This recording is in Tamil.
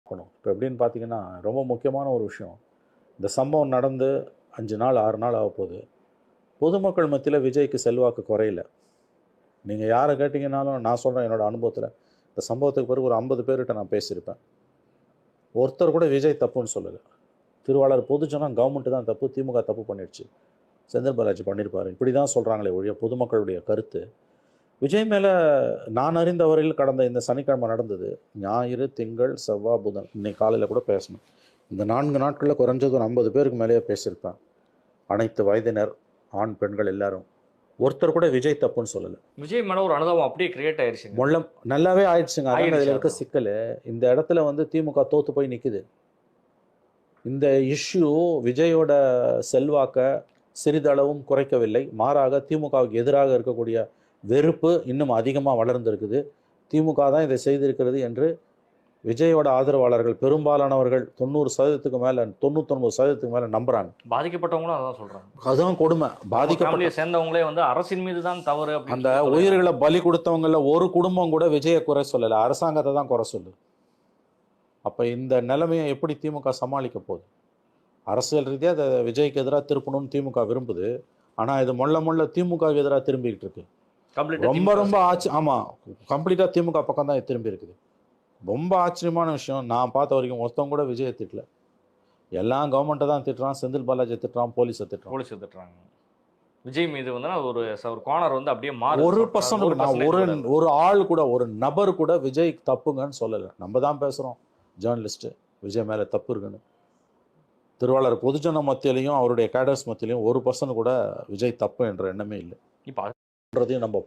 இருக்கணும். இப்போ எப்படின்னு பார்த்தீங்கன்னா, ரொம்ப முக்கியமான ஒரு விஷயம். இந்த சம்பவம் நடந்து 5 நாள், 6 நாள் ஆகப்போகுது. பொதுமக்கள் மத்தியில விஜய்க்கு செல்வாக்கு குறையல. நீங்க யார கேட்டீங்கன்னாலும், நான் சொல்றேன் என்னோட அனுபவத்தில. இந்த சம்பவத்துக்கு பிறகு ஒரு 50 பேர்கிட்ட நான் பேசியிருப்பேன். ஒருத்தர் கூட விஜய் தப்புன்னு சொல்லல. திருவாளர் பொதுஜனம் கவர்மெண்ட் தான் தப்பு, திமுக தப்பு பண்ணிடுச்சு. செந்தில் பாலாஜி பண்ணியிருப்பாரு. இப்படி தான் சொல்றாங்களே ஒழிய பொதுமக்களுடைய கருத்து. விஜய் மேல நான் அறிந்த வரையில் கடந்த இந்த சனிக்கிழமை நடந்தது. ஞாயிறு, திங்கள், செவ்வாய், புதன். இன்னைக்கு காலையில கூட பேசணும். இந்த 4 நாட்கள்ல குறைஞ்சது ஒரு 50 பேருக்கு மேலேயே பேசியிருப்பேன். அனைத்து வயதினர், ஆண், பெண்கள் எல்லாரும். ஒருத்தர் கூட விஜய் தப்புன்னு சொல்லல. விஜய் மேல ஒரு அனுதாபம் அப்படியே கிரியேட் ஆயிருச்சுங்க. நல்லாவே ஆயிடுச்சுங்க. அதாங்க ஆயிடுச்சு இதுல இருக்க அதான். சிக்கலு. இந்த இடத்துல வந்து திமுக தோத்து போய் நிக்குது. இந்த இஷ்யூ விஜயோட செல்வாக்க சிறிதளவும் குறைக்கவில்லை. மாறாக திமுகவுக்கு எதிராக இருக்கக்கூடிய வெறுப்பு இன்னும் அதிகமா வளர்ந்திருக்குது. திமுக தான் இதை செய்திருக்கிறது என்று விஜயோட ஆதரவாளர்கள் பெரும்பாலானவர்கள் 90% மேல 99% மேல நம்புறாங்க. பாதிக்கப்பட்டவங்களும் அதான் சொல்றாங்க. அதுதான் கொடுமை. பாதிக்கப்பட்ட ஃபேமிலியை சேர்ந்தவங்களே வந்து அரசின் மீது தான் தவறு அந்த அப்படின்னு சொல்லி சொல்றாங்க. உயிர்களை பலி கொடுத்தவங்கள ஒரு குடும்பம் கூட விஜயை குறை சொல்லல. அரசாங்கத்தை தான் குறை சொல்லுது. அப்ப இந்த நிலைமையை எப்படி திமுக சமாளிக்க போகுது? அரசியல் ரீதியா அதை விஜய்க்கு எதிராக திருப்பணும்னு திமுக விரும்புது. ஆனா இது மொள்ள திமுகவுக்கு எதிராக திரும்பிக்கிட்டு இருக்கு. கம்ப்ளீட்டா ரொம்ப திமுக ரொம்ப ஆமா, கம்ப்ளீட்டா திமுக பக்கம் தான் திரும்பி இருக்குது. ரொம்ப ஆச்சரியமான விஷயம். நான் பார்த்த வரைக்கும் ஒருத்தவங்க கூட விஜயை திட்டல. எல்லாம் கவர்மெண்ட்டை தான் திட்டுறான், செந்தில் பாலாஜி திட்டுறான், போலீஸை திட்டுறான். போலீஸ் திட்டுறாங்க. விஜய் மீது வந்து ஒரு கார்னர் வந்து அப்படியே மாறுது. 1% நான் ஒரு ஆள் கூட, ஒரு நபர் கூட விஜய் தப்புங்கன்னு சொல்லலை. நம்ம தான் பேசுகிறோம் ஜேர்னலிஸ்ட்டு விஜய் மேலே தப்பு இருக்குன்னு. திருவாளர் பொதுஜன மத்தியிலையும் அவருடைய கேடர்ஸ் மத்தியிலையும் 1% கூட விஜய் தப்பு என்ற எண்ணமே இல்லை. இப்போ நம்ம